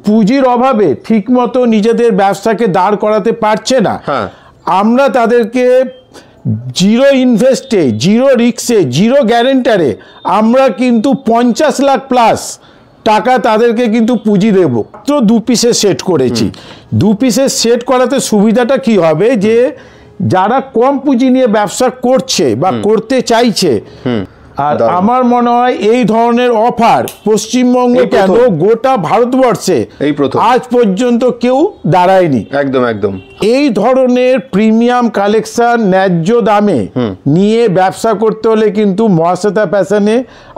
পুঁজির অভাবে ঠিকমতো নিজেদের ব্যবসাকে দাঁড় করাতে পারছে না, আমরা তাদেরকে জিরো ইনভেস্টে, জিরো রিস্কে, জিরো গ্যারেন্টারে আমরা কিন্তু 50 লাখ প্লাস টাকা তাদেরকে কিন্তু পুঁজি দেব। তো 2 পিসের সেট করেছি। 2 পিসের সেট করাতে সুবিধাটা কি হবে, যে যারা কম পুঁজি নিয়ে ব্যবসা করছে বা করতে চাইছে, আর আমার মনে হয় এই ধরনের অফার পশ্চিমবঙ্গে কেন গোটা ভারতবর্ষে আজ পর্যন্ত কেউ দাঁড়ায়নি। একদম একদম। এই ধরনের প্রিমিয়াম কালেকশন ন্যায্য দামে নিয়ে ব্যবসা করতে হলে কিন্তু মহাশ্বেতা ফ্যাশনে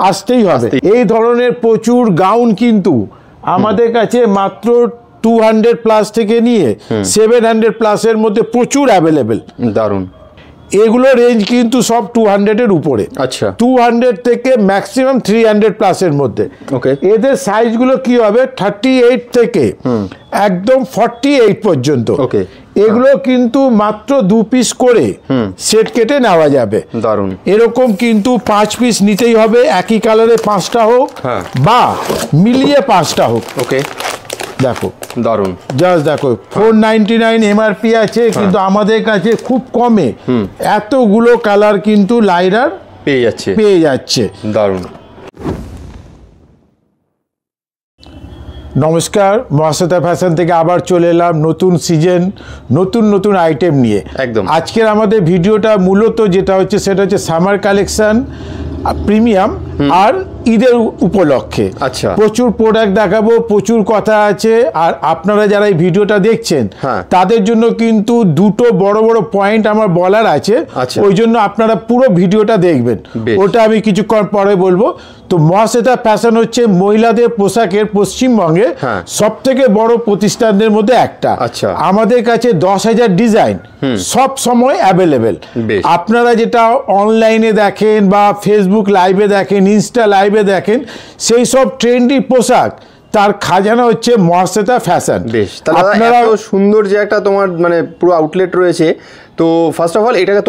আসতেই হবে। এই ধরনের প্রচুর গাউন কিন্তু আমাদের কাছে মাত্র 200 প্লাস থেকে নিয়ে 700 প্লাসের মধ্যে প্রচুর অ্যাভেলেবেল। দারুণ। এগুলো রেঞ্জ কিন্তু সব 200 এর উপরে। আচ্ছা। 200 থেকে ম্যাক্সিমাম 300 প্লাসের মধ্যে। ওকে। এদের সাইজগুলো কি হবে 38 থেকে একদম 48 পর্যন্ত। ওকে। এগুলো কিন্তু মাত্র 2 পিস করে সেট কেটে নেওয়া যাবে। দারুণ। এরকম কিন্তু 5 পিস নিতেই হবে, একই কালারে 5টা হোক বা মিলিয়ে 5টা হোক। ওকে। দেখো দারুণ, জাস্ট দেখো 499 এমআরপি আছে, কিন্তু আমাদের কাছে খুব কমে এতগুলো কালার কিন্তু লাইরার পেয়ে যাচ্ছে। দারুণ। নমস্কার, মহাশ্বেতা ফ্যাশন থেকে আবার চলে এলাম নতুন সিজন, নতুন নতুন আইটেম নিয়ে। একদম। আজকের আমাদের ভিডিওটা মূলত যেটা হচ্ছে সেটা হচ্ছে সামার কালেকশন, প্রিমিয়াম আর ঈদের উপলক্ষে। আচ্ছা। প্রচুর প্রোডাক্ট দেখাবো, প্রচুর কথা আছে, আর আপনারা যারা এই ভিডিওটা দেখছেন তাদের জন্য কিন্তু দুটো বড় বড় পয়েন্ট আমার বলার আছে। ওই জন্য আপনারা পুরো ভিডিওটা দেখবেন, ওটা আমি কিছুক্ষণ পরে বলবো। তো মহাশ্বেতা ফ্যাশন হচ্ছে মহিলাদের পোশাকের পশ্চিমবঙ্গে সব থেকে বড় প্রতিষ্ঠানদের মধ্যে একটা। আচ্ছা। আমাদের কাছে 10,000 ডিজাইন সব সময় অ্যাভেলেবেল। আপনারা যেটা অনলাইনে দেখেন বা ফেসবুক লাইভে দেখেন, ইনস্টা লাইভে দেখেন, সেই সব ট্রেন্ডি পোশাক তার খাজানা হচ্ছে মহাশ্বেতা ফ্যাশন। বেশ, আপনারা সুন্দর যে একটা তোমার মানে পুরো আউটলেট রয়েছে। তো ফার্স্ট অফ অল এটাকে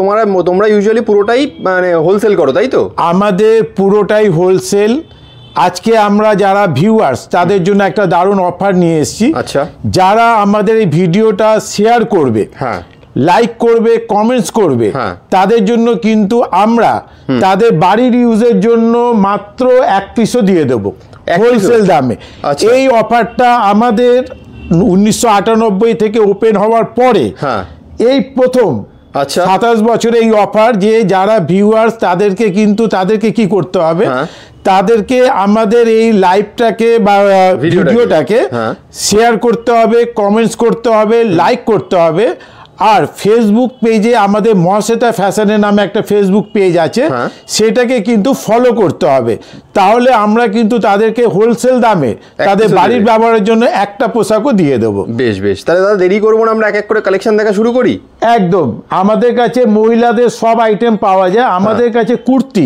তোমরা ইউজুয়ালি পুরোটাই মানে হোলসেল করো, তাই তো? আমাদের পুরোটাই হোলসেল। আজকে আমরা যারা ভিউয়ার্স তাদের জন্য একটা দারুণ অফার নিয়ে এসেছি। আচ্ছা। যারা আমাদের এই ভিডিওটা শেয়ার করবে, লাইক করবে, কমেন্টস করবে, তাদের জন্য কিন্তু আমরা তাদের বাড়ির ইউজের জন্য মাত্র 1 পিসও দিয়ে দেবো হোলসেল দামে। এই অফারটা আমাদের 1998 থেকে ওপেন হওয়ার পরে এই প্রথম 27 বছরে এই অফার, যে যারা ভিউয়ার্স তাদেরকে কি করতে হবে, তাদেরকে আমাদের এই লাইভটাকে বা ভিডিওটাকে শেয়ার করতে হবে, কমেন্টস করতে হবে, লাইক করতে হবে। আর ফেসবুক পেজে আমাদের মহাশ্বেতা ফ্যাশনের নামে একটা ফেসবুক পেজ আছে, সেটাকে কিন্তু ফলো করতে হবে। তাহলে আমরা কিন্তু তাদেরকে হোলসেল দামে তাদের বাড়ির ব্যবহারের জন্য একটা পোশাকও দিয়ে দেবো। বেশ বেশ, তাহলে দাদা দেরি করবো না, আমরা এক এক করে কালেকশন দেখা শুরু করি। একদম। আমাদের কাছে মহিলাদের সব আইটেম পাওয়া যায়। আমাদের কাছে কুর্তি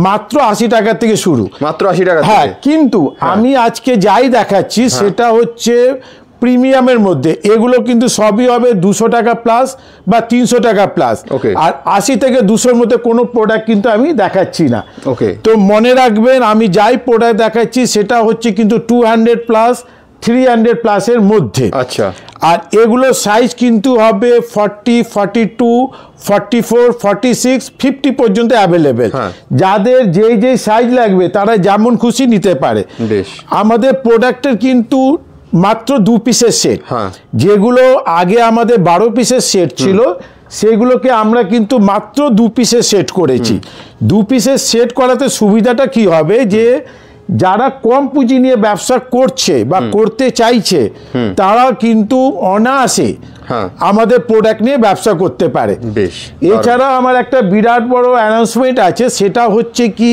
মাত্র 80 টাকা থেকে শুরু। মাত্র 80 টাকা? হ্যাঁ, কিন্তু আমি আজকে যাই দেখাচ্ছি সেটা হচ্ছে প্রিমিয়ামের মধ্যে। এগুলো কিন্তু সবই হবে 200 টাকা প্লাস বা 300 টাকা প্লাস। আর 80 থেকে 200-র মধ্যে কোনো প্রোডাক্ট কিন্তু আমি দেখাচ্ছি না। তো মনে রাখবেন, আমি যাই প্রোডাক্ট দেখাচ্ছি সেটা হচ্ছে কিন্তু 200 প্লাস 300 প্লাসের মধ্যে। আচ্ছা। আর এগুলো সাইজ কিন্তু হবে 40, 42, 44, 46, 50 পর্যন্ত অ্যাভেলেবেল। যাদের যেই সাইজ লাগবে তারা যেমন খুশি নিতে পারে। আমাদের প্রোডাক্টের কিন্তু মাত্র 2 পিসের সেট। যেগুলো আগে আমাদের 12 পিসের সেট ছিল, সেগুলোকে আমরা কিন্তু মাত্র 2 পিসের সেট করেছি। 2 পিসের সেট করাতে সুবিধাটা কি হবে, যে যারা কম পুঁজি নিয়ে ব্যবসা করছে বা করতে চাইছে তারা কিন্তু অনায়াসে আমাদের প্রোডাক্ট নিয়ে ব্যবসা করতে পারে। এছাড়া আমার একটা বিরাট বড় অ্যানাউন্সমেন্ট আছে, সেটা হচ্ছে কি,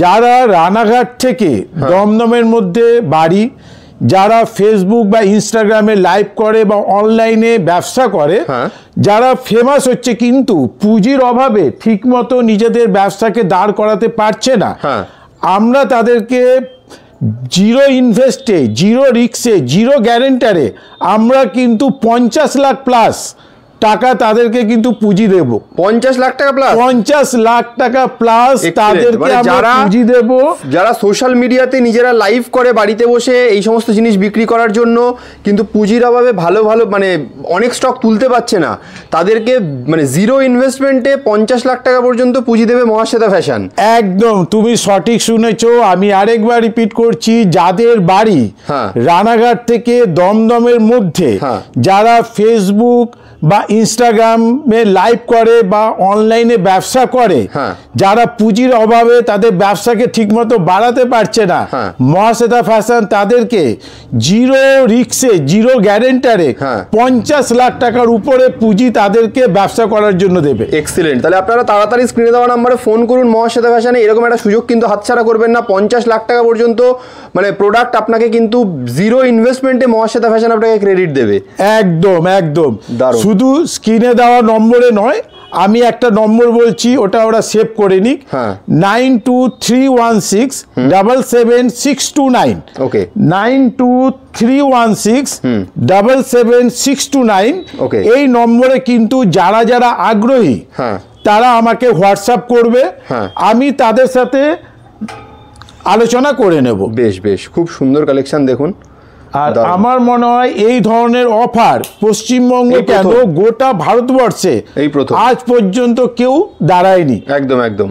যারা রানাঘাট থেকে দমদমের মধ্যে বাড়ি, যারা ফেসবুক বা ইনস্টাগ্রামে লাইভ করে বা অনলাইনে ব্যবসা করে, যারা ফেমাস হচ্ছে কিন্তু পুঁজির অভাবে ঠিকমতো নিজেদের ব্যবসাকে দাঁড় করাতে পারছে না, আমরা তাদেরকে জিরো ইনভেস্টে, জিরো রিস্কে, জিরো গ্যারেন্টারে আমরা কিন্তু 50 লাখ প্লাস টাকা তাদেরকে কিন্তু পুঁজি দেব। 50 লাখ টাকা প্লাস? 50 লাখ টাকা প্লাস তাদেরকে আমরা পুঁজি দেব। যারা সোশ্যাল মিডিয়াতে নিজেরা লাইভ করে বাড়িতে বসে এই সমস্ত জিনিস বিক্রি করার জন্য, কিন্তু পুঁজির অভাবে ভালো ভালো মানে অনেক স্টক তুলতে পারছে না, তাদেরকে মানে জিরো ইনভেস্টমেন্টে 50 লাখ টাকা পর্যন্ত পুঁজি দেবে মহাশ্বেতা ফ্যাশন। একদম তুমি সঠিক শুনেছো। আমি আরেকবার রিপিট করছি, যাদের বাড়ি রানাঘাট থেকে দমদমের মধ্যে, যারা ফেসবুক বা ইনস্টাগ্রামে লাইভ করে বা অনলাইনে ব্যবসা করে, যারা পুঁজির অভাবে তাদের ব্যবসাকে ঠিকমতো বাড়াতে পারছে না, মহাশ্বেতা ফ্যাশন তাদেরকে জিরো রিস্কে, জিরো গ্যারেন্টারে 50 লাখ টাকার উপরে পুঁজি তাদেরকে ব্যবসা করার জন্য দেবে। এক্সিলেন্ট। তাহলে আপনারা তাড়াতাড়ি স্ক্রিনে দেওয়া নাম্বারে ফোন করুন মহাশ্বেতা ফ্যাশনে। এরকম একটা সুযোগ কিন্তু হাতছাড়া করবেন না। 50 লাখ টাকা পর্যন্ত মানে প্রোডাক্ট আপনাকে কিন্তু জিরো ইনভেস্টমেন্টে মহাশ্বেতা ফ্যাশন আপনাকে ক্রেডিট দেবে। একদম একদম। শুধু স্ক্রিনে দেওয়া নম্বরে নয়, আমি একটা নম্বর বলছি, ওটা ওরা সেভ করে নিক। 9231677629। ওকে, 9231677629। এই নম্বরে কিন্তু যারা যারা আগ্রহী তারা আমাকে হোয়াটসঅ্যাপ করবে, আমি তাদের সাথে আলোচনা করে নেব। বেশ বেশ, খুব সুন্দর কালেকশন দেখুন। আর আমার মনে হয় এই ধরনের অফার পশ্চিমবঙ্গে কেন গোটা ভারতবর্ষে এই প্রথম আজ পর্যন্ত কেউ দাঁড়ায়নি। একদম একদম।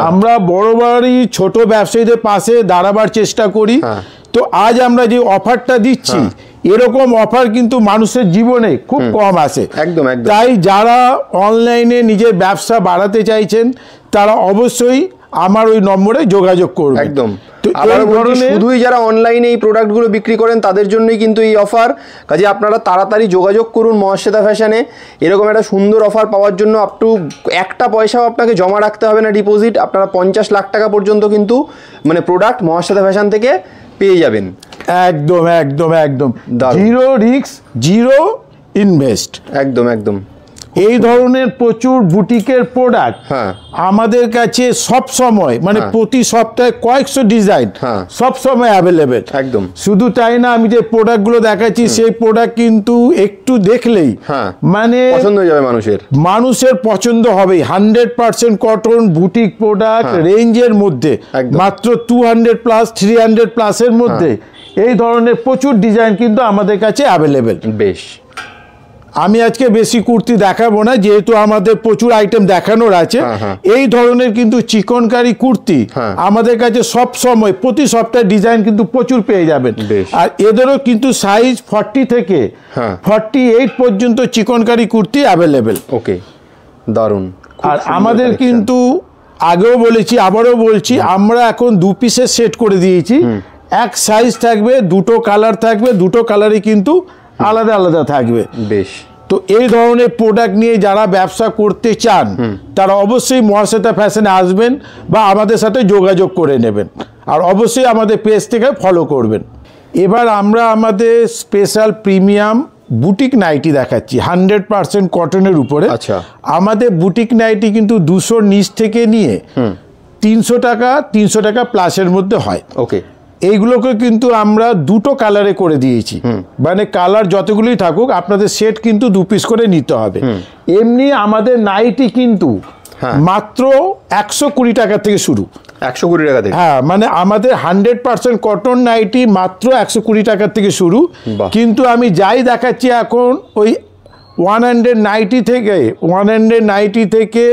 আমরা বরাবরই ছোট ব্যবসায়ীদের পাশে দাঁড়াবার চেষ্টা করি। তো আজ আমরা যে অফারটা দিচ্ছি, এরকম অফার কিন্তু মানুষের জীবনে খুব কম আসে। একদম একদম। তাই যারা অনলাইনে নিজের ব্যবসা বাড়াতে চাইছেন তারা অবশ্যই আমার ওই নম্বরে যোগাযোগ করবেন। একদম। শুধুই যারা অনলাইনে এই প্রোডাক্টগুলো বিক্রি করেন তাদের জন্যই কিন্তু এই অফার। কাজে আপনারা তাড়াতাড়ি যোগাযোগ করুন মহাশ্বেতা ফ্যাশনে। এরকম একটা সুন্দর অফার পাওয়ার জন্য আপ টু একটা পয়সাও আপনাকে জমা রাখতে হবে না ডিপোজিট। আপনারা 50 লাখ টাকা পর্যন্ত কিন্তু মানে প্রোডাক্ট মহাশ্বেতা ফ্যাশন থেকে পেয়ে যাবেন। একদম একদম একদম। Zero risk, zero invest. একদম একদম। এই ধরনের প্রচুর বুটিকের প্রোডাক্ট আমাদের কাছে সব সময়, মানে প্রতি সপ্তাহে কয়েকশো ডিজাইন সব সময় অ্যাভেলেবেল। একদম। শুধু তাই না, আমি যে প্রোডাক্টগুলো দেখাচ্ছি সেই প্রোডাক্ট কিন্তু একটু দেখলেই মানে পছন্দ হয়ে যাবে, মানুষের পছন্দ হবে। 100% কটন বুটিক প্রোডাক্ট রেঞ্জের মধ্যে, মাত্র 200 প্লাস 300 প্লাসের মধ্যে এই ধরনের প্রচুর ডিজাইন কিন্তু আমাদের কাছে অ্যাভেলেবেল। বেশ, আমি আজকে বেশি কুর্তি দেখাবো না, যেহেতু আমাদের প্রচুর আইটেম দেখানোর আছে। এই ধরনের কিন্তু চিকনকারি কুর্তি আমাদের কাছে সব সময় প্রতি সপ্তাহে ডিজাইন কিন্তু প্রচুর পেয়ে যাবেন। আর এদেরও কিন্তু সাইজ 40 থেকে 48 পর্যন্ত চিকনকারি কুর্তি অ্যাভেলেবেল। ওকে, দারুণ। আর আমাদের কিন্তু আগেও বলেছি, আবারও বলছি, আমরা এখন 2 পিসের সেট করে দিয়েছি। এক সাইজ থাকবে, দুটো কালার থাকবে, দুটো কালারই কিন্তু আলাদা আলাদা থাকবে। বেশ। তো এই ধরনের প্রোডাক্ট নিয়ে যারা ব্যবসা করতে চান তারা অবশ্যই মহাশ্বেতা ফ্যাশনে আসবেন বা আমাদের সাথে যোগাযোগ করে নেবেন। আর অবশ্যই আমাদের পেজ থেকে ফলো করবেন। এবার আমরা আমাদের স্পেশাল প্রিমিয়াম বুটিক নাইটি দেখাচ্ছি 100% কটনের উপরে। আচ্ছা। আমাদের বুটিক নাইটি কিন্তু 200 নিচ থেকে নিয়ে 300 টাকা প্লাসের মধ্যে হয়। ওকে। এইগুলোকে কিন্তু আমরা দুটো কালারে করে দিয়েছি, মানে কালার যতগুলোই থাকুক আপনাদের সেট কিন্তু 2 পিস করে নিতে হবে। এমনি আমাদের নাইটি কিন্তু মাত্র 120 টাকা থেকে শুরু। 120 টাকা থেকে? হ্যাঁ, মানে আমাদের 100% কটন নাইটি মাত্র 120 টাকা থেকে শুরু। কিন্তু আমি যাই দেখাচ্ছি এখন ওই 190 থেকে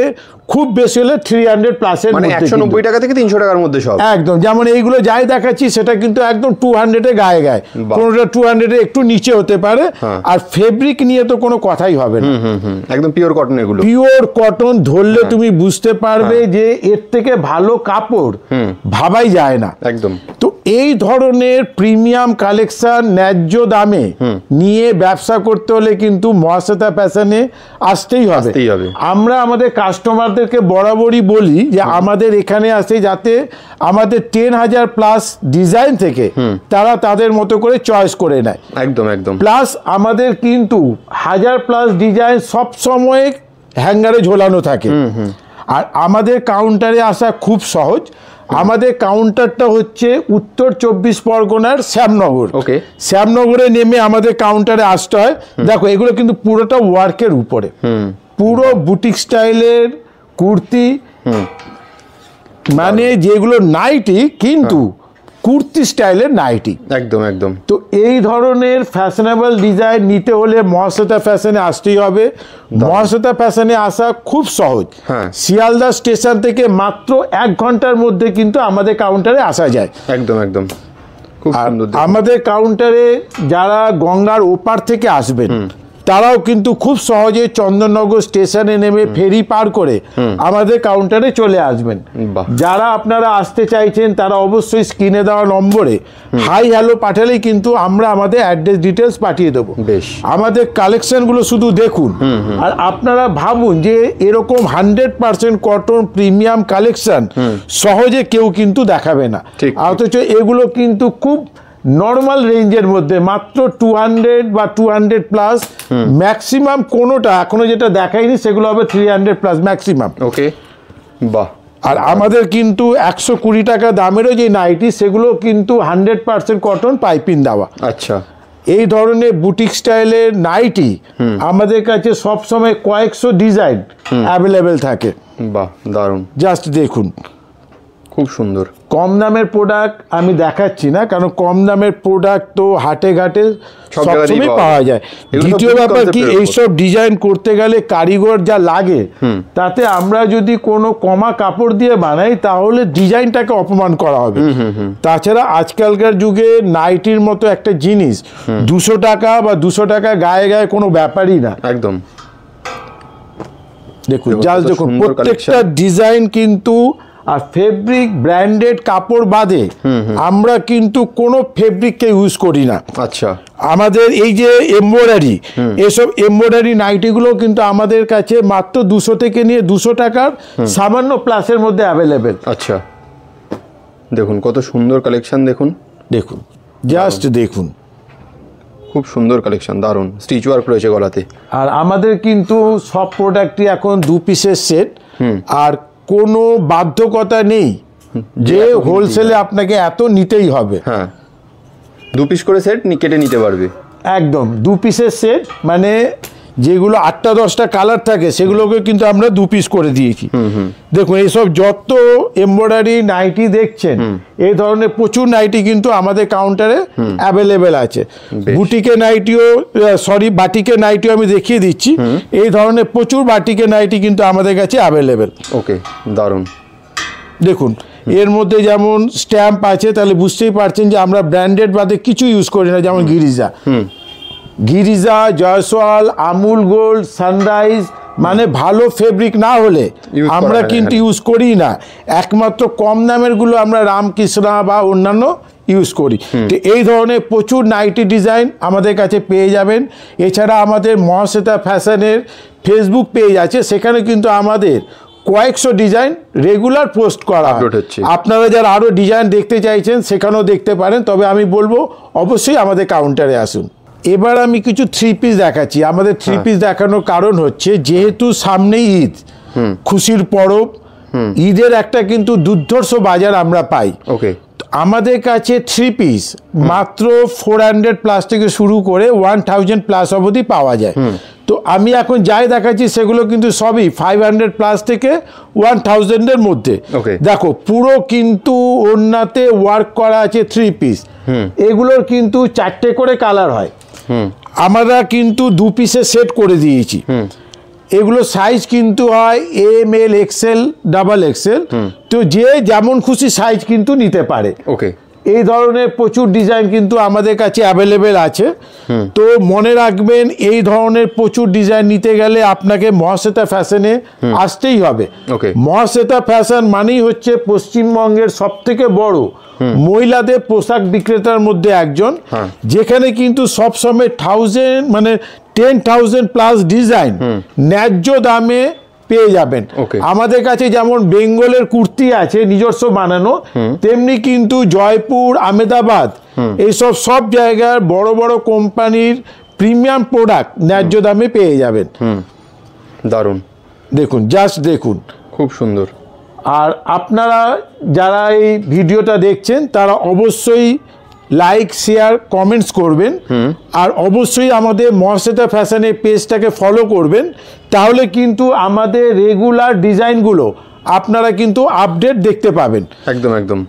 খুব বেশি হলে 300 প্লাসের মধ্যে, 190 টাকা থেকে 300 টাকার মধ্যে সব। একদম, যেমন এইগুলো যাই দেখাচ্ছি সেটা কিন্তু একদম 200 গায়ে গায়ে, কোনোটা 200 একটু নিচে হতে পারে। আর ফেব্রিক নিয়ে তো কোনো কথাই হবে না, একদম পিওর কটন। এগুলো পিওর কটন, ধরলে তুমি বুঝতে পারবে যে এর থেকে ভালো কাপড় ভাবাই যায় না। একদম। তো এই ধরনের প্রিমিয়াম কালেকশন ন্যায্য দামে নিয়ে ব্যবসা করতে হলে কিন্তু মহাশ্বেতা ফ্যাশনে আসতেই হবে। আমরা আমাদের কাস্টমারদেরকে বরাবরই বলি যে আমাদের এখানে আসে যাতে আমাদের 10,000 প্লাস ডিজাইন থেকে তারা তাদের মতো করে চয়েস করে নেয়। একদম একদম। প্লাস আমাদের কিন্তু 1000 প্লাস ডিজাইন সব সময় হ্যাঙ্গারে ঝোলানো থাকে। আর আমাদের কাউন্টারে আসা খুব সহজ। আমাদের কাউন্টারটা হচ্ছে উত্তর 24 পরগনার শ্যামনগর। ওকে, শ্যামনগরে নেমে আমাদের কাউন্টারে আসতে হয়। দেখো এগুলো কিন্তু পুরোটা ওয়ার্কের উপরে, পুরো বুটিক স্টাইলের কুর্তি, মানে যেগুলো নাইটি কিন্তু কুর্তি স্টাইলের নাইটি, একদম একদম। তো এই ধরনের ফ্যাশনেবল ডিজাইন নিতে হলে মহাশ্বেতা ফ্যাশনে আসতেই হবে। মহাশ্বেতা ফ্যাশনে আসা খুব সহজ, শিয়ালদা স্টেশন থেকে মাত্র 1 ঘন্টার মধ্যে কিন্তু আমাদের কাউন্টারে আসা যায়। একদম একদম, খুব সুন্দর। আমাদের কাউন্টারে যারা গঙ্গার ওপার থেকে আসবেন তারাও কিন্তু খুব সহজে চন্দননগর স্টেশনে নেমে ফেরি পার করে আমাদের কাউন্টারে চলে আসবেন। যারা আপনারা আসতে চাইছেন তারা অবশ্যই স্ক্রিনে দেওয়া নম্বরে হাই হ্যালো পাঠালেই কিন্তু আমরা আমাদের অ্যাড্রেস ডিটেলস পাঠিয়ে দেবো। আমাদের কালেকশনগুলো শুধু দেখুন আর আপনারা ভাবুন যে এরকম 100% কটন প্রিমিয়াম কালেকশন সহজে কেউ কিন্তু দেখাবে না, অথচ এগুলো কিন্তু খুব নর্মাল রেঞ্জের মধ্যে মাত্র 200 বা 200 প্লাস ম্যাক্সিমাম। কোনোটা এখনো যেটা দেখাইনি সেগুলো হবে 300 প্লাস ম্যাক্সিমাম। ওকে, বাহ। আর আমাদের কিন্তু 120 টাকা দামেরও যে নাইটি সেগুলো কিন্তু 100% কটন পাইপিং দেওয়া। আচ্ছা, এই ধরনের বুটিক স্টাইলের নাইটি আমাদের কাছে সবসময় কয়েকশো ডিজাইন অ্যাভেলেবেল থাকে। বাহ, দারুণ। জাস্ট দেখুন, খুব সুন্দর। কম দামের প্রোডাক্ট আমি দেখাচ্ছি না, কারণ কম দামের প্রোডাক্ট তো হাটে ঘাটে সবসময় পাওয়া যায়। দ্বিতীয় ব্যাপার কি, এইসব ডিজাইন করতে গেলে কারিগর যা লাগে তাতে আমরা যদি কোনো কমা কাপড় দিয়ে বানাই তাহলে ডিজাইনটাকে অপমান করা হবে। তাছাড়া আজকালকার যুগে নাইটির মতো একটা জিনিস 200 টাকা বা 200 টাকা গায়ে গায়ে কোনো ব্যাপারই না। একদম, দেখুন জাস্ট দেখুন প্রত্যেকটা ডিজাইন কিন্তু। আর ফেব্রিক ব্র্যান্ডেড কাপড় বাদে আমরা কিন্তু কোনো ফেব্রিককে ইউজ করি না। আচ্ছা, আমাদের এই যে এমব্রয়ডারি, এসব এমব্রয়ডারি নাইটিগুলো কিন্তু আমাদের কাছে মাত্র 200 থেকে নিয়ে 200 টাকার সামান্য প্লাসের মধ্যে অ্যাভেলেবেল। আচ্ছা, দেখুন কত সুন্দর কালেকশন, দেখুন দেখুন জাস্ট দেখুন, খুব সুন্দর কালেকশন, দারুণ। স্টিচ ওয়ার্ক রয়েছে গলাতে। আর আমাদের কিন্তু সব প্রোডাক্টই এখন 2 পিসের সেট, আর কোনো বাধ্যকতা নেই যে হোলসেলে আপনাকে এত নিতেই হবে। হ্যাঁ, 2 পিস করে সেট কেটে নিতে পারবে। একদম 2 পিসের সেট, মানে যেগুলো 8টা-10টা কালার থাকে সেগুলোকে কিন্তু আমরা 2 পিস করে দিয়েছি। দেখুন এইসব যত এমব্রয়ডারি নাইটি দেখছেন এই ধরনের প্রচুর নাইটি কিন্তু আমাদের কাউন্টারে অ্যাভেলেবেল আছে। বুটিকে নাইটিও, সরি বাটিকে নাইটিও আমি দেখিয়ে দিচ্ছি। এই ধরনের প্রচুর বাটিকে নাইটি কিন্তু আমাদের কাছে অ্যাভেলেবেল। ওকে, দারুণ। দেখুন এর মধ্যে যেমন স্ট্যাম্প আছে, তাহলে বুঝতেই পারছেন যে আমরা ব্র্যান্ডেড বাদে কিছু ইউজ করি না। যেমন গিরিজা, জয়সওয়াল, আমুল গোল্ড, সানরাইজ, মানে ভালো ফেব্রিক না হলে আমরা কিন্তু ইউজ করি না। একমাত্র কম দামের গুলো আমরা রামকৃষ্ণা বা অন্যান্য ইউজ করি। তো এই ধরনের প্রচুর নাইটি ডিজাইন আমাদের কাছে পেয়ে যাবেন। এছাড়া আমাদের মহাশ্বেতা ফ্যাশনের ফেসবুক পেজ আছে, সেখানে কিন্তু আমাদের কয়েকশো ডিজাইন রেগুলার পোস্ট করা হচ্ছে। আপনারা যারা আরও ডিজাইন দেখতে চাইছেন সেখানেও দেখতে পারেন, তবে আমি বলবো অবশ্যই আমাদের কাউন্টারে আসুন। এবার আমি কিছু 3 পিস দেখাচ্ছি। আমাদের 3 পিস দেখানোর কারণ হচ্ছে যেহেতু সামনেই ঈদ, খুশির পরব, ঈদের একটা কিন্তু দুর্ধর্ষ বাজার আমরা পাই। ওকে, আমাদের কাছে 3 পিস মাত্র 400 প্লাস থেকে শুরু করে 1000 প্লাস অবধি পাওয়া যায়। তো আমি এখন যাই দেখাচ্ছি সেগুলো কিন্তু সবই 500 প্লাস থেকে 1000 এর মধ্যে। দেখো পুরো কিন্তু ওড়নাতে ওয়ার্ক করা আছে 3 পিস। এগুলোর কিন্তু 4টে করে কালার হয়। আমরা কিন্তু 2 পিসে সেট করে দিয়েছি। এগুলো সাইজ কিন্তু হয় ML, XL, XXL। তো যে যেমন খুশি সাইজ কিন্তু নিতে পারে। ওকে, এই ধরনের প্রচুর ডিজাইন কিন্তু আমাদের কাছে অ্যাভেলেবেল আছে। তো মনে রাখবেন এই ধরনের প্রচুর ডিজাইন নিতে গেলে আপনাকে মহাশ্বেতা ফ্যাশনে আসতেই হবে। মহাশ্বেতা ফ্যাশন মানেই হচ্ছে পশ্চিমবঙ্গের সবথেকে বড় মহিলাদের পোশাক বিক্রেতার মধ্যে একজন, যেখানে কিন্তু সবসময় 10,000 প্লাস ডিজাইন ন্যায্য দামে পেয়ে যাবেন। আমাদের কাছে যেমন বেঙ্গলের কুর্তি আছে নিজস্ব বানানো, তেমনি কিন্তু জয়পুর, আহমেদাবাদ এইসব সব জায়গার বড় বড় কোম্পানির প্রিমিয়াম প্রোডাক্ট ন্যায্য দামে পেয়ে যাবেন। দারুণ, দেখুন জাস্ট দেখুন, খুব সুন্দর। আর আপনারা যারা এই ভিডিওটা দেখছেন তারা অবশ্যই লাইক শেয়ার কমেন্টস করবেন, আর অবশ্যই আমাদের মহাশ্বেতা ফ্যাশনের পেজটাকে ফলো করবেন, তাহলে কিন্তু আমাদের রেগুলার ডিজাইনগুলো আপনারা কিন্তু আপডেট দেখতে পাবেন। একদম একদম।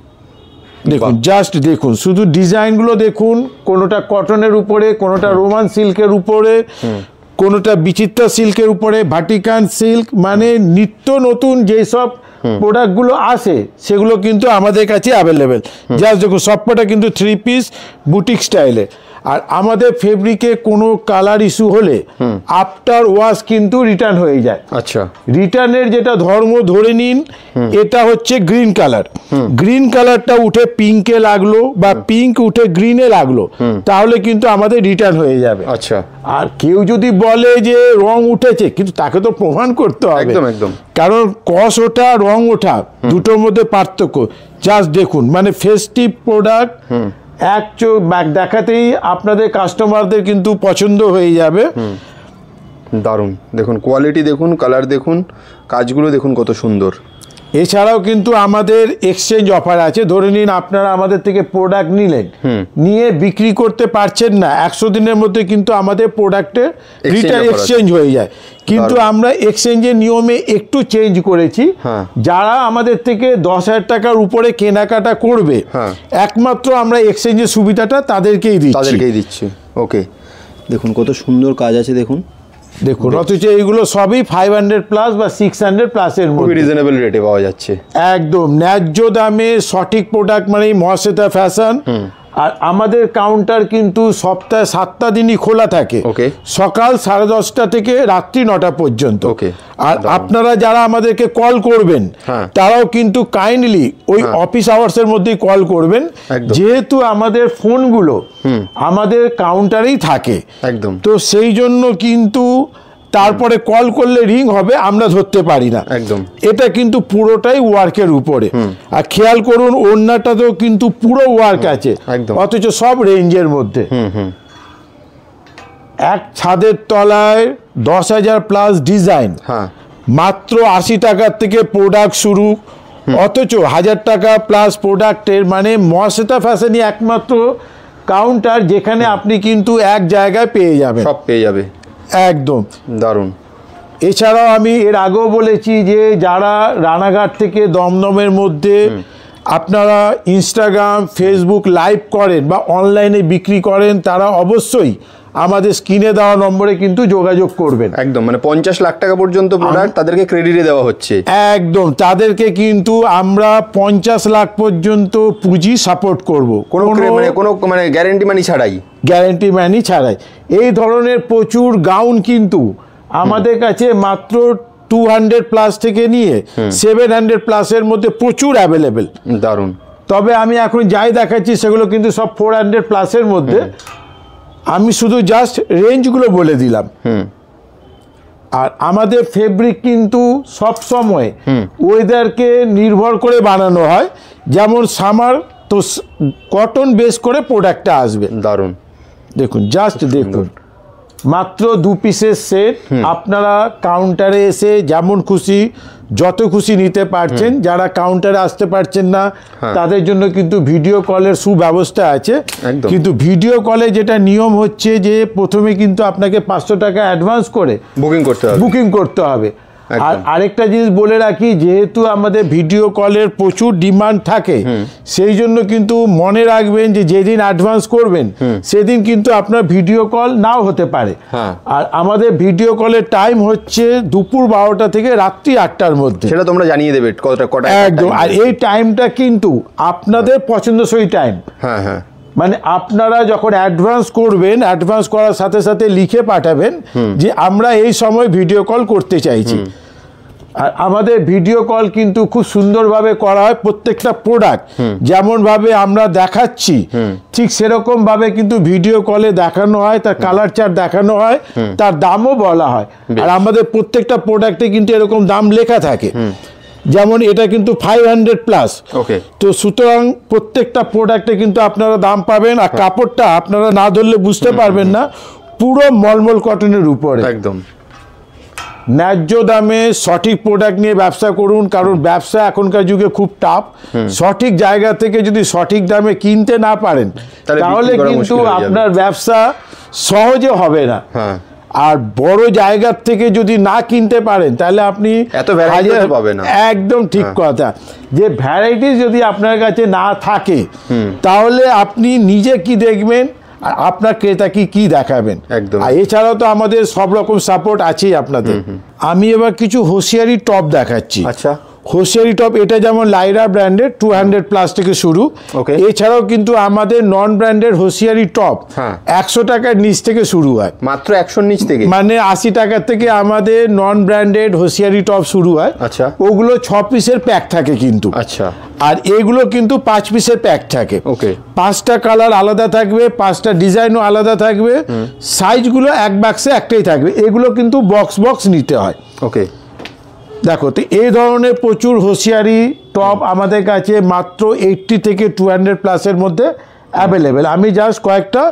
দেখুন, জাস্ট দেখুন, শুধু ডিজাইনগুলো দেখুন, কোনোটা কটনের উপরে, কোনোটা রোমান সিল্কের উপরে, কোনোটা বিচিত্রা সিল্কের উপরে, ভাটিকান সিল্ক, মানে নিত্য নতুন যেসব প্রোডাক্টগুলো আসে সেগুলো কিন্তু আমাদের কাছে অ্যাভেলেবেল। জাস্ট দেখুন, সবকটা কিন্তু 3 পিস বুটিক স্টাইলে। আর আমাদের ফেব্রিকে কোনো কালার ইস্যু হলে আফটার ওয়াশ কিন্তু রিটার্ন হয়ে যায়। আচ্ছা, রিটার্নের যেটা ধর্ম ধরে নিন, এটা হচ্ছে গ্রিন কালার, গ্রিন কালারটা উঠে পিঙ্কে লাগলো বা পিঙ্ক উঠে গ্রিনে লাগলো, তাহলে কিন্তু আমাদের রিটার্ন হয়ে যাবে। আচ্ছা, আর কেউ যদি বলে যে রং উঠেছে, কিন্তু তাকে তো প্রমাণ করতে হবে। একদম একদম। কারণ কস ওঠা রং ওঠা দুটোর মধ্যে পার্থক্য। জাস্ট দেখুন, মানে ফেস্টিভ প্রোডাক্ট এক চোখ দেখাতেই আপনাদের কাস্টমারদের কিন্তু পছন্দ হয়ে যাবে। দারুণ, দেখুন কোয়ালিটি দেখুন, কালার দেখুন, কাজগুলো দেখুন কত সুন্দর। এছাড়াও কিন্তু আমাদের এক্সচেঞ্জ অফার আছে। ধরে নিন আপনারা আমাদের থেকে প্রোডাক্ট নিলেন, নিয়ে বিক্রি করতে পারছেন না, 100 দিনের মধ্যে কিন্তু আমাদের প্রোডাক্টে রিটার্ন এক্সচেঞ্জ হয়ে যায়। কিন্তু আমরা এক্সচেঞ্জের নিয়মে একটু চেঞ্জ করেছি। যারা আমাদের থেকে 10,000 টাকার উপরে কেনাকাটা করবে, একমাত্র আমরা এক্সচেঞ্জের সুবিধাটা তাদেরকেই দিচ্ছি। ওকে, দেখুন কত সুন্দর কাজ আছে, দেখুন দেখুন। অথচ এইগুলো সবই 500 প্লাস বা 600 প্লাসের মধ্যে রিজনেবল রেটে পাওয়া যাচ্ছে। একদম ন্যায্য দামে সঠিক প্রোডাক্ট, মানে মহাশ্বেতা ফ্যাশন। আর আমাদের কাউন্টার কিন্তু সপ্তাহে 7টা দিনই খোলা থাকে, সকাল 10:30 থেকে রাত্রি 9টা পর্যন্ত। আর আপনারা যারা আমাদেরকে কল করবেন, তারাও কিন্তু কাইন্ডলি ওই অফিস আওয়ার্সের মধ্যেই কল করবেন, যেহেতু আমাদের ফোনগুলো আমাদের কাউন্টারেই থাকে। একদম। তো সেই জন্য কিন্তু তারপরে কল করলে রিং হবে, আমরা ধরতে পারি না। একদম। এটা কিন্তু পুরোটাই ওয়ার্কের উপরে। আর খেয়াল করুন, ওড়নাটাতেও কিন্তু পুরো ওয়ার্ক আছে, অথচ সব রেঞ্জের মধ্যে। এক ছাদের তলায় 10,000 প্লাস ডিজাইন, মাত্র 80 টাকার থেকে প্রোডাক্ট শুরু, অথচ 1000 টাকা প্লাস প্রোডাক্টের, মানে মহাশ্বেতা ফ্যাশনই একমাত্র কাউন্টার যেখানে আপনি কিন্তু এক জায়গায় পেয়ে যাবেন, সব পেয়ে যাবে। একদম দারুণ। এছাড়াও আমি এর আগেও বলেছি যে যারা রানাঘাট থেকে দমদমের মধ্যে আপনারা ইনস্টাগ্রাম ফেসবুক লাইভ করেন বা অনলাইনে বিক্রি করেন, তারা অবশ্যই আমাদের স্ক্রিনে দেওয়া নম্বরে কিন্তু যোগাযোগ করবেন। একদম, মানে 50 লাখ টাকা পর্যন্ত প্রোডাক্ট তাদেরকে ক্রেডিটে দেওয়া হচ্ছে। একদম, তাদেরকে কিন্তু আমরা 50 লাখ পর্যন্ত পুঁজি সাপোর্ট করব, কোনো গ্যারেন্টি মানি ছাড়াই। গ্যারেন্টি মানি ছাড়াই। এই ধরনের প্রচুর গাউন কিন্তু আমাদের কাছে মাত্র 200 প্লাস থেকে নিয়ে 700 প্লাসের মধ্যে প্রচুর অ্যাভেলেবেল। দারুণ। তবে আমি এখন যাই দেখাচ্ছি সেগুলো কিন্তু সব 400 প্লাসের মধ্যে। আমি শুধু জাস্ট রেঞ্জগুলো বলে দিলাম। আর আমাদের ফেব্রিক কিন্তু সব সময় ওয়েদারকে নির্ভর করে বানানো হয়। যেমন সামার, তো কটন বেস করে প্রোডাক্টটা আসবে। দারুণ। দেখুন, জাস্ট দেখুন, মাত্র 2 পিসের সেট। আপনারা কাউন্টারে এসে যেমন খুশি যত খুশি নিতে পারছেন। যারা কাউন্টারে আসতে পারছেন না, তাদের জন্য কিন্তু ভিডিও কলের সুব্যবস্থা আছে। কিন্তু ভিডিও কলে যেটা নিয়ম হচ্ছে যে প্রথমে কিন্তু আপনাকে 500 টাকা অ্যাডভান্স করে বুকিং করতে হবে। আর আরেকটা জিনিস বলে রাখি, যেহেতু আমাদের ভিডিও কলের প্রচুর ডিমান্ড থাকে, সেই জন্য কিন্তু মনে রাখবেন যে যেদিন অ্যাডভান্স করবেন সেদিন কিন্তু আপনার ভিডিও কল নাও হতে পারে। আর আমাদের ভিডিও কলের টাইম হচ্ছে দুপুর 12টা থেকে রাত্রি 8টার মধ্যে। সেটা তোমরা জানিয়ে দেবে কটা। একদম। আর এই টাইমটা কিন্তু আপনাদের পছন্দসই টাইম। মানে আপনারা যখন অ্যাডভান্স করবেন, অ্যাডভান্স করার সাথে সাথে লিখে পাঠাবেন যে আমরা এই সময় ভিডিও কল করতে চাইছি। আর আমাদের ভিডিও কল কিন্তু খুব সুন্দরভাবে করা হয়। প্রত্যেকটা প্রোডাক্ট যেমনভাবে আমরা দেখাচ্ছি ঠিক সেরকমভাবে কিন্তু ভিডিও কলে দেখানো হয়, তার কালার চার্ট দেখানো হয়, তার দামও বলা হয়। আর আমাদের প্রত্যেকটা প্রোডাক্টে কিন্তু এরকম দাম লেখা থাকে। যেমন এটা কিন্তু 500 প্লাস। তো সুতরাং প্রত্যেকটা প্রোডাক্টে কিন্তু আপনারা দাম পাবেন। আর কাপড়টা আপনারা না ধরলে বুঝতে পারবেন না, পুরো মলমল কটনের উপরে। একদম ন্যায্য দামে সঠিক প্রোডাক্ট নিয়ে ব্যবসা করুন, কারণ ব্যবসা এখনকার যুগে খুব টাফ। সঠিক জায়গা থেকে যদি সঠিক দামে কিনতে না পারেন তাহলে কিন্তু আপনার ব্যবসা সহজে হবে না। আর বড় জায়গার থেকে যদি না কিনতে পারেন তাহলে আপনি এত ভ্যারাইটি পাবেন না। একদম ঠিক কথা, যে ভ্যারাইটি যদি আপনার কাছে না থাকে তাহলে আপনি নিজে কি দেখবেন আর আপনার ক্রেতা কি দেখাবেন। একদম। আর এছাড়াও তো আমাদের সব রকম সাপোর্ট আছেই আপনাদের। আমি এবার কিছু হোশিয়ারি টপ দেখাচ্ছি। আচ্ছা, হোশিয়ারি টপ এটা যেমন লাইরা ব্র্যান্ডের 200+ থেকে শুরু। এছাড়াও কিন্তু আমাদের নন ব্র্যান্ডের হোশিয়ারি টপ 100 টাকার নিচ থেকে শুরু হয়, মাত্র 100 নিচ থেকে, মানে 80 টাকা থেকে আমাদের নন ব্র্যান্ডেড হোশিয়ারি টপ শুরু হয়। আচ্ছা, ওগুলো 6 পিসের প্যাক থাকে কিন্তু। আচ্ছা, আর এগুলো কিন্তু 5 পিসের প্যাক থাকে। ওকে, 5টা কালার আলাদা থাকবে, 5টা ডিজাইনও আলাদা থাকবে, সাইজগুলো এক বাক্সে একটাই থাকবে। এগুলো কিন্তু বক্স নিতে হয়। ওকে, দেখো তো এই ধরনের প্রচুর হোশিয়ারি টপ আমাদের কাছে মাত্র 80 থেকে 200+ মধ্যে অ্যাভেলেবেল। আমি জাস্ট কয়েকটা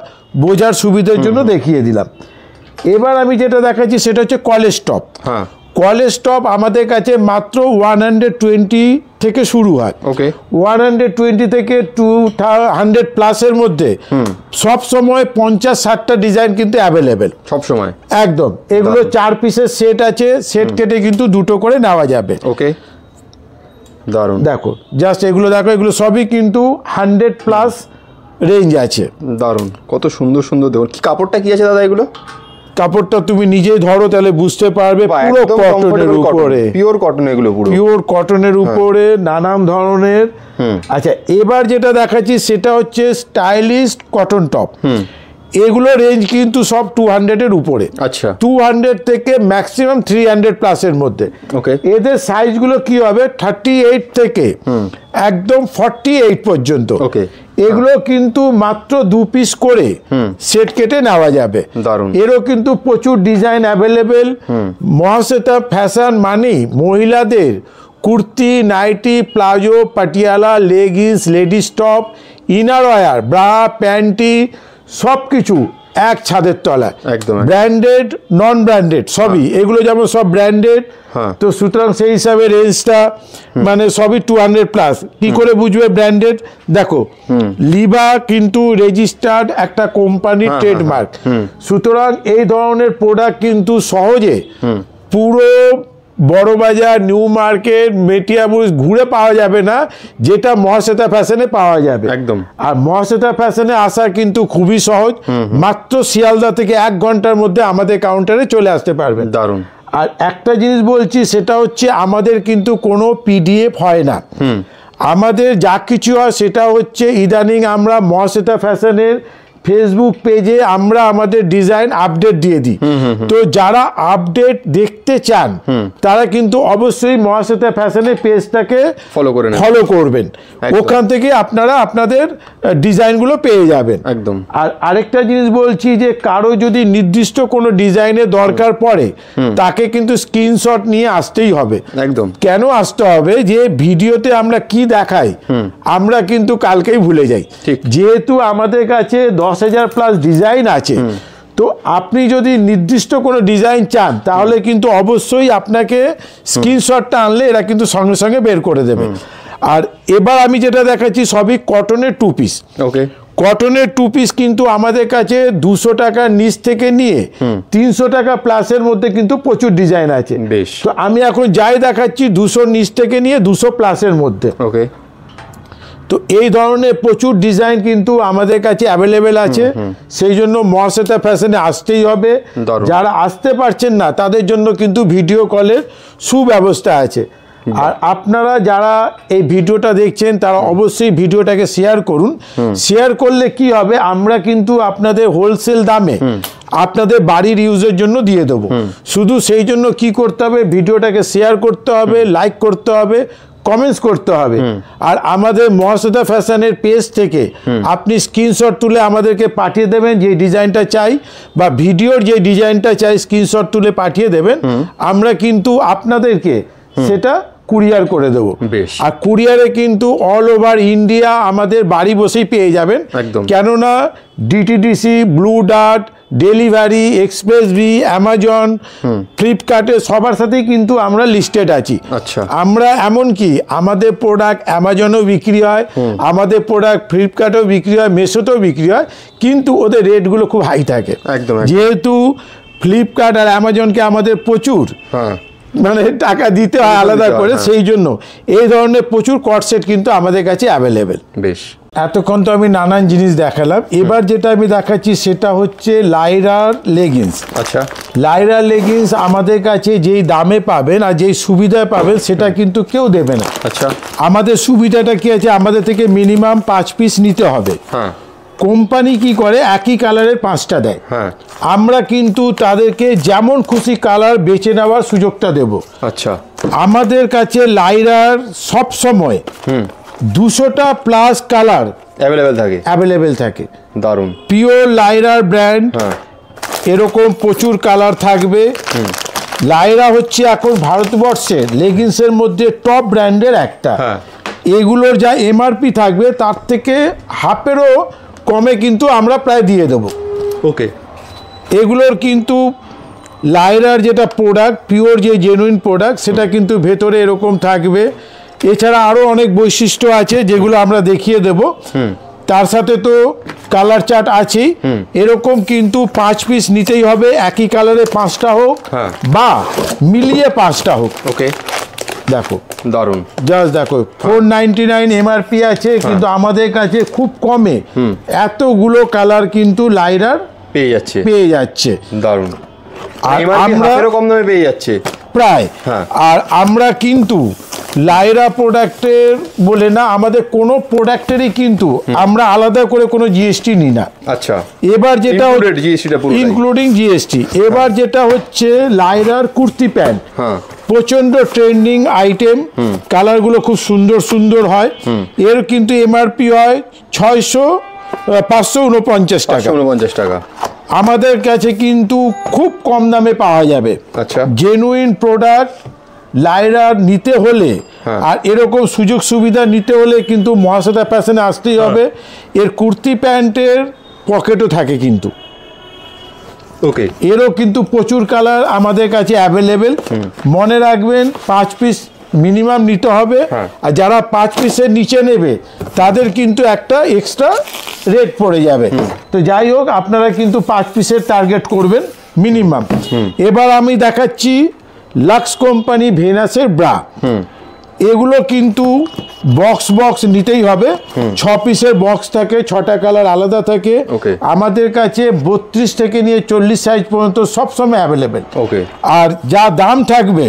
বোঝার সুবিধার জন্য দেখিয়ে দিলাম। এবার আমি যেটা দেখাচ্ছি সেটা হচ্ছে কলেজ টপ। কলেজ টপ আমাদের কাছে মাত্র 120 থেকে শুরু হয়। ওকে, 120 থেকে 200+ মধ্যে সব সময় 50-60টা ডিজাইন কিন্তু অ্যাভেলেবেল সব সময়। একদম, এগুলো 4 পিসের সেট আছে, সেট কেটে কিন্তু দুটো করে নেওয়া যাবে। ওকে, দারুণ। দেখো জাস্ট এগুলো দেখো, এগুলো সবই কিন্তু 100+ রেঞ্জ আছে। দারুণ, কত সুন্দর সুন্দর। দেখুন কি কাপড়টা কি আছে দাদা, এগুলো কাপড়টা তুমি নিজেই ধরো তাহলে বুঝতে পারবে। পুরো কটনের উপরে, পিওর কটন, এগুলো পুরো পিওর কটনের উপরে নানান ধরনের। আচ্ছা, এবার যেটা দেখাচ্ছি সেটা হচ্ছে স্টাইলিশ কটন টপ। এগুলো রেঞ্জ কিন্তু সব 200-এর উপরে। আচ্ছা, 200 থেকে ম্যাক্সিমাম 300+ এর মধ্যে। ওকে, এদের সাইজগুলো কি হবে 38 থেকে একদম 48 পর্যন্ত। ওকে, এগুলো কিন্তু মাত্র 2 পিস করে সেট কেটে নেওয়া যাবে। দারুণ। এরও কিন্তু প্রচুর ডিজাইন অ্যাভেলেবেল। মহাশ্বেতা ফ্যাশন মানে মহিলাদের kurti, nighty, palazzo, Patiala, leggings, ladies top, inner wear, bra, panty সব কিছু এক ছাদের তলায়। একদম ব্র্যান্ডেড নন ব্র্যান্ডেড সবই। এগুলো যেমন সব ব্র্যান্ডেড, তো সুতরাং সেই হিসাবে রেঞ্জটা মানে সবই 200+। কি করে বুঝবে ব্র্যান্ডেড? দেখো লিভা কিন্তু রেজিস্টার্ড একটা কোম্পানির ট্রেডমার্ক। সুতরাং এই ধরনের প্রোডাক্ট কিন্তু সহজে পুরো বড়বাজার, নিউ মার্কেট, মেটিয়াবুরুজ ঘুরে পাওয়া যাবে না, যেটা মহাশ্বেতা ফ্যাশনে পাওয়া যাবে। একদম। আর মহাশ্বেতা ফ্যাশনে আসা কিন্তু খুবই সহজ, মাত্র শিয়ালদা থেকে 1 ঘন্টার মধ্যে আমাদের কাউন্টারে চলে আসতে পারবেন। দারুণ। আর একটা জিনিস বলছি, সেটা হচ্ছে আমাদের কিন্তু কোনো PDF হয় না। আমাদের যা কিছু হয় সেটা হচ্ছে ইদানিং আমরা মহাশ্বেতা ফ্যাশনের ফেসবুক পেজে আমরা আমাদের ডিজাইন আপডেট দিয়ে দিই। তো যারা আপডেট দেখতে চান তারা কিন্তু অবশ্যই মহাশ্বেতা ফ্যাশনের পেজটাকে ফলো করবেন। ওখান থেকে আপনারা আপনাদের ডিজাইনগুলো পেয়ে যাবেন। একদম। আর আরেকটা জিনিস বলছি, যে কারো যদি নির্দিষ্ট কোনো ডিজাইনের দরকার পড়ে তাকে কিন্তু স্ক্রিনশট নিয়ে আসতেই হবে। একদম। কেন আসতে হবে? যে ভিডিওতে আমরা কি দেখাই আমরা কিন্তু কালকেই ভুলে যাই। যেহেতু আমাদের কাছে 10,000+ ডিজাইন আছে, তো আপনি যদি নির্দিষ্ট কোনো ডিজাইন চান তাহলে কিন্তু অবশ্যই আপনাকে স্ক্রিনশটটা আনলে এরা কিন্তু সঙ্গে সঙ্গে বের করে দেবে। আর এবার আমি যেটা দেখাচ্ছি সবই কটনের 2 পিস। ওকে, কটনের 2 পিস কিন্তু আমাদের কাছে 200 টাকার নিচ থেকে নিয়ে 300 টাকা প্লাসের মধ্যে কিন্তু প্রচুর ডিজাইন আছে। বেশ, তো আমি এখন যাই দেখাচ্ছি 200 নিচ থেকে নিয়ে 200+ মধ্যে। ওকে, তো এই ধরনের প্রচুর ডিজাইন কিন্তু আমাদের কাছে অ্যাভেলেবেল আছে। সেই জন্য মহাশ্বেতা ফ্যাশনে আসতেই হবে। যারা আসতে পারছেন না তাদের জন্য কিন্তু ভিডিও কলের সুব্যবস্থা আছে। আর আপনারা যারা এই ভিডিওটা দেখছেন তারা অবশ্যই ভিডিওটাকে শেয়ার করুন। শেয়ার করলে কি হবে, আমরা কিন্তু আপনাদের হোলসেল দামে আপনাদের বাড়ির ইউজের জন্য দিয়ে দেবো। শুধু সেই জন্য কি করতে হবে, ভিডিওটাকে শেয়ার করতে হবে, লাইক করতে হবে, কমেন্টস করতে হবে। আর আমাদের মহাশ্বেতা ফ্যাশনের পেজ থেকে আপনি স্ক্রিনশট তুলে আমাদেরকে পাঠিয়ে দেবেন যে ডিজাইনটা চাই, বা ভিডিওর যে ডিজাইনটা চাই স্ক্রিনশট তুলে পাঠিয়ে দেবেন। আমরা কিন্তু আপনাদেরকে সেটা কুরিয়ার করে দেবো। আর কুরিয়ারে কিন্তু অল ওভার ইন্ডিয়া আমাদের বাড়ি বসেই পেয়ে যাবেন, কেননা DTDC, blue dart, Delhivery, express ভি, অ্যামাজন, ফ্লিপকার্টে সবার সাথেই কিন্তু আমরা লিস্টেড আছি। আমরা এমনকি আমাদের প্রোডাক্ট অ্যামাজনেও বিক্রি হয়, আমাদের প্রোডাক্ট ফ্লিপকার্টেও বিক্রি হয়, মেসোতেও বিক্রি হয়, কিন্তু ওদের রেটগুলো খুব হাই থাকে। যেহেতু ফ্লিপকার্ট আর অ্যামাজনকে আমাদের প্রচুর মানে টাকা দিতে হয় আলাদা করে, সেই জন্য এই ধরনের প্রচুর কট সেট কিন্তু আমাদের কাছে অ্যাভেলেবেল। বেশ, এতক্ষণ তো আমি নানান জিনিস দেখালাম, এবার যেটা আমি দেখাচ্ছি সেটা হচ্ছে লাইরার লেগিংস। আচ্ছা, লাইরার লেগিংস আমাদের কাছে যেই দামে পাবেন আর যেই সুবিধায় পাবেন সেটা কিন্তু কেউ দেবে না। আচ্ছা, আমাদের সুবিধাটা কি আছে, আমাদের থেকে মিনিমাম 5 পিস নিতে হবে। কোম্পানি কি করে, একই কালারের 5টা দেয়, আমরা কিন্তু তাদেরকে যেমন খুশি কালার বেছে নেওয়ার সুযোগটা দেব। আচ্ছা, আমাদের কাছে লাইরার সব সময় 200টা প্লাস কালার অ্যাভেলেবেল থাকে। দারুণ। পিওর লাইরার ব্র্যান্ড, এরকম প্রচুর কালার থাকবে। লাইরা হচ্ছে এখন ভারতবর্ষের লেগিংসের মধ্যে টপ ব্র্যান্ডের একটা। এগুলোর যা এমআরপি থাকবে তার থেকে হাফেরও কমে কিন্তু আমরা প্রায় দিয়ে দেবো। ওকে, এগুলোর কিন্তু লাইরার যেটা প্রোডাক্ট, পিওর যে জেনুইন প্রোডাক্ট, সেটা কিন্তু ভেতরে এরকম থাকবে। এছাড়া আরও অনেক বৈশিষ্ট্য আছে যেগুলো আমরা দেখিয়ে দেব। তার সাথে তো কালার চার্ট আছেই। এরকম কিন্তু 5 পিস নিতেই হবে, একই কালারে 5টা হোক বা মিলিয়ে 5টা হোক। ওকে, দেখো দারুণ, জাস্ট দেখো 499 এমআরপি আছে, কিন্তু আমাদের কাছে খুব কমে এতগুলো কালার কিন্তু লাইরার পেয়ে যাচ্ছে। দারুণ। আর আমরা কম দামে পেয়ে যাচ্ছে প্রায়। আর আমরা কিন্তু লাইরা প্রোডাক্টের বলে না, আমাদের কোনো প্রোডাক্টেরই কিন্তু আমরা আলাদা করে কোনো জিএসটি নিই না। আচ্ছা, এবার যেটা ইনক্লুডিং জিএসটি, এবার যেটা হচ্ছে লাইরার কুর্তি প্যান্ট, প্রচন্ড ট্রেন্ডিং আইটেম, কালারগুলো খুব সুন্দর সুন্দর হয়। এর কিন্তু এমআরপি হয় 549 টাকা। আমাদের কাছে কিন্তু খুব কম দামে পাওয়া যাবে। আচ্ছা, জেনুইন প্রোডাক্ট লাইরার নিতে হলে আর এরকম সুযোগ সুবিধা নিতে হলে কিন্তু মহাশ্বেতা ফ্যাশনে আসতেই হবে। এর কুর্তি প্যান্টের পকেটও থাকে কিন্তু। ওকে, এরও কিন্তু প্রচুর কালার আমাদের কাছে অ্যাভেলেবেল। মনে রাখবেন 5 পিস মিনিমাম নিতে হবে, আর যারা 5 পিসের নিচে নেবে তাদের কিন্তু একটা এক্সট্রা রেট পড়ে যাবে। তো যাই হোক, আপনারা কিন্তু 5 পিসের টার্গেট করবেন মিনিমাম। এবার আমি দেখাচ্ছি লাক্স কোম্পানি ভেনাসের ব্রা। এগুলো কিন্তু বক্স নিতেই হবে। 6 পিসের বক্স থাকে, 6টা কালার আলাদা থাকে। আমাদের কাছে 32 থেকে নিয়ে 40 সাইজ পর্যন্ত সবসময় অ্যাভেলেবেল। আর যা দাম থাকবে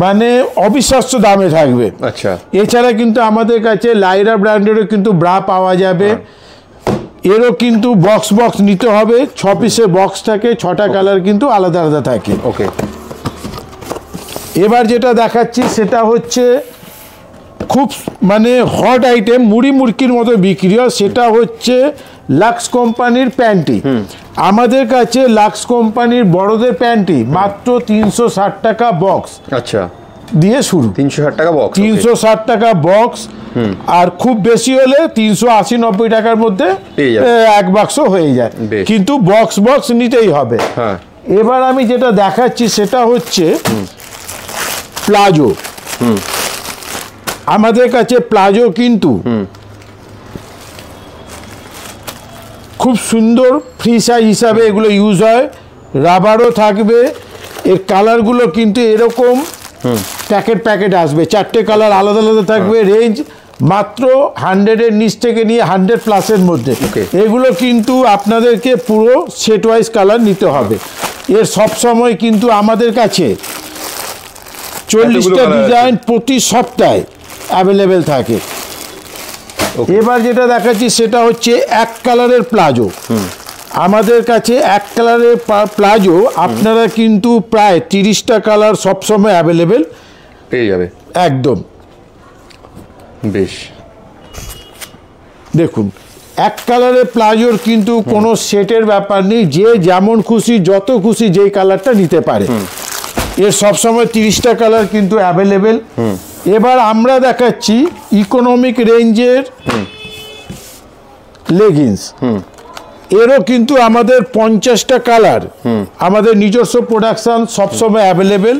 মানে অবিশ্বাস্য দামে থাকবে। আচ্ছা, এছাড়া কিন্তু আমাদের কাছে লাইরা ব্র্যান্ডেরও কিন্তু ব্রা পাওয়া যাবে। এরও কিন্তু বক্স নিতে হবে। 6 পিসের বক্স থাকে, 6টা কালার কিন্তু আলাদা আলাদা থাকে। ওকে, এবার যেটা দেখাচ্ছি সেটা হচ্ছে খুব মানে হট আইটেম, মুড়ি মুড়কির মতো বিক্রি হয়, সেটা হচ্ছে লাক্স কোম্পানির প্যান্টি। আমাদের কাছে লাক্স কোম্পানির বড়দের প্যান্টি মাত্র 360 টাকা বক্স। আচ্ছা, দিয়ে শুরু। 360 টাকা বক্স, 360 টাকা বক্স। আর খুব বেশি হলে 380-90 টাকার মধ্যে এক বাক্স হয়ে যায়, কিন্তু বক্স নিতেই হবে। এবার আমি যেটা দেখাচ্ছি সেটা হচ্ছে প্লাজো। আমাদের কাছে প্লাজো কিন্তু খুব সুন্দর ফ্রি সাইজ হিসাবে এগুলো ইউজ হয়। রাবারও থাকবে। এর কালারগুলো কিন্তু এরকম প্যাকেট আসবে, 4টে কালার আলাদা আলাদা থাকবে। রেঞ্জ মাত্র 100-এর নিচ থেকে নিয়ে 100 প্লাসের মধ্যে। এগুলো কিন্তু আপনাদেরকে পুরো সেট ওয়াইজ কালার নিতে হবে। এর সব সময় কিন্তু আমাদের কাছে 40টা ডিজাইন প্রতি সপ্তাহে অ্যাভেলেবেল থাকে। এবার যেটা দেখাচ্ছি সেটা হচ্ছে এক কালারের প্লাজো। আমাদের কাছে এক কালারের প্লাজো আপনারা কিন্তু প্রায় 30টা কালার সবসময় অ্যাভেলেবেল পেয়ে যাবে। একদম। বেশ, দেখুন এক কালারের প্লাজোর কিন্তু কোনো সেটের ব্যাপার নেই, যে যেমন খুশি যত খুশি যেই কালারটা নিতে পারে। এর সবসময় 30টা কালার কিন্তু অ্যাভেলেবেল। এবার আমরা দেখাচ্ছি ইকোনমিক রেঞ্জের লেগিংস। এরও কিন্তু আমাদের 50টা কালার, আমাদের নিজস্ব প্রোডাকশন সবসময় অ্যাভেলেবেল।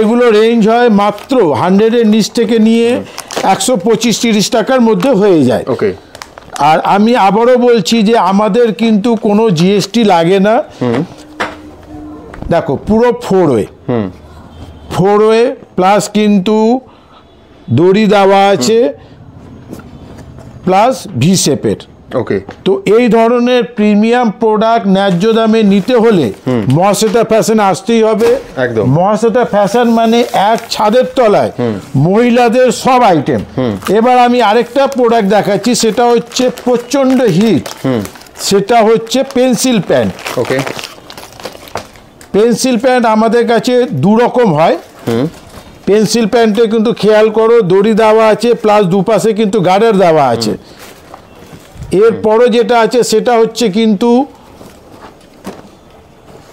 এগুলো রেঞ্জ হয় মাত্র 100-এর নিচ থেকে নিয়ে 125-30 টাকার মধ্যে হয়ে যায়। ওকে। আর আমি আবারও বলছি যে আমাদের কিন্তু কোনো জিএসটি লাগে না। দেখো পুরো 4 ওয়ে প্লাস কিন্তু দড়ি দেওয়া আছে, প্লাস ভি শেপের। ওকে। তো এই ধরনের প্রিমিয়াম প্রোডাক্ট ন্যায্য দামে নিতে হলে মহাশ্বেতা ফ্যাশন আসতেই হবে। একদম। মহাশ্বেতা ফ্যাশন মানে এক ছাদের তলায় মহিলাদের সব আইটেম। এবার আমি আরেকটা প্রোডাক্ট দেখাচ্ছি, সেটা হচ্ছে প্রচন্ড হিট, সেটা হচ্ছে পেন্সিল প্যান্ট। ওকে। পেন্সিল প্যান্ট আমাদের কাছে দু রকম হয়। পেন্সিল প্যান্টে কিন্তু খেয়াল করো দড়ি দেওয়া আছে, প্লাস দুপাশে কিন্তু গার্ডার দেওয়া আছে। এরপরে যেটা আছে সেটা হচ্ছে কিন্তু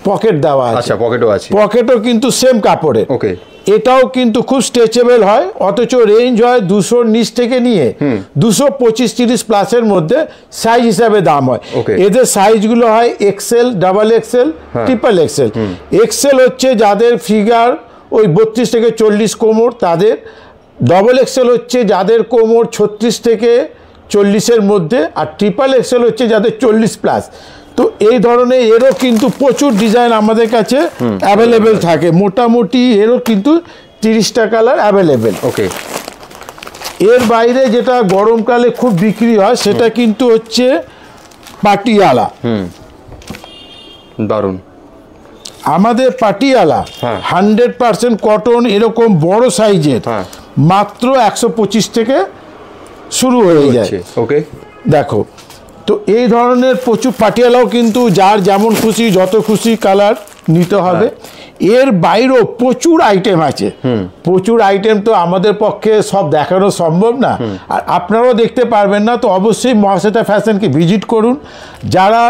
পকেট দেওয়া আছে। আচ্ছা, পকেটও আছে। পকেটও কিন্তু সেম কাপড়ের। ওকে। এটাও কিন্তু খুব স্ট্রেচেবল হয়, অথচ রেঞ্জ হয় 200-র নিচ থেকে নিয়ে 225-30 প্লাসের মধ্যে সাইজ হিসাবে দাম হয়। এদের সাইজগুলো হয় XL, double XL, triple XL. XL হচ্ছে যাদের ফিগার ওই 32 থেকে 40 কোমর তাদের, ডবল এক্সেল হচ্ছে যাদের কোমর 36 থেকে 40-এর মধ্যে, আর ট্রিপল এক্সেল হচ্ছে যাদের 40 প্লাস। তো এই ধরনের এরও কিন্তু প্রচুর ডিজাইন আমাদের কাছে অ্যাভেলেবেল থাকে। মোটামুটি এরও কিন্তু 30টা কালার অ্যাভেলেবেল। ওকে। এর বাইরে যেটা গরমকালে খুব বিক্রি হয় সেটা কিন্তু হচ্ছে পাটিয়ালা। দারুণ। আমাদের পাটিয়ালা 100% কটন, এরকম বড় সাইজের মাত্র 125 থেকে শুরু হয়ে যায়। ওকে। দেখো, তো এই ধরনের প্রচুর পাটিয়ালাও কিন্তু যার যেমন খুশি যত খুশি কালার নিতে হবে। এর বাইরেও প্রচুর আইটেম আছে। প্রচুর আইটেম তো আমাদের পক্ষে সব দেখানো সম্ভব না, আর আপনারাও দেখতে পারবেন না। তো অবশ্যই মহাশ্বেতা ফ্যাশনকে ভিজিট করুন। যারা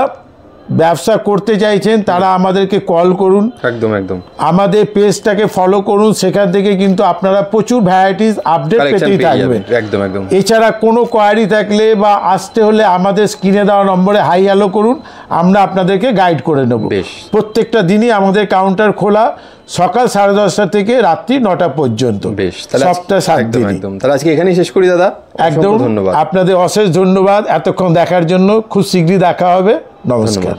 ব্যবসা করতে চাইছেন তারা আমাদেরকে কল করুন। একদম একদম। আমাদের পেজটাকে ফলো করুন, সেখান থেকে কিন্তু আপনারা প্রচুর ভ্যারাইটিস আপডেট পেতেই থাকবেন। একদম একদম। এছাড়া কোনো কোয়ারি থাকলে বা আসতে হলে আমাদের স্ক্রিনে দেওয়া নম্বরে হাই হ্যালো করুন, আমরা আপনাদেরকে গাইড করে নেব। প্রত্যেকটা দিনই আমাদের কাউন্টার খোলা, সকাল 10:30 থেকে রাত্রি 9টা পর্যন্ত। বেশ, সপ্তাহে 7 দিন। একদম। তাহলে আজকে এখানেই শেষ করি দাদা। একদম। ধন্যবাদ। আপনাদের অশেষ ধন্যবাদ এতক্ষণ দেখার জন্য। খুব শীঘ্রই দেখা হবে। নমস্কার।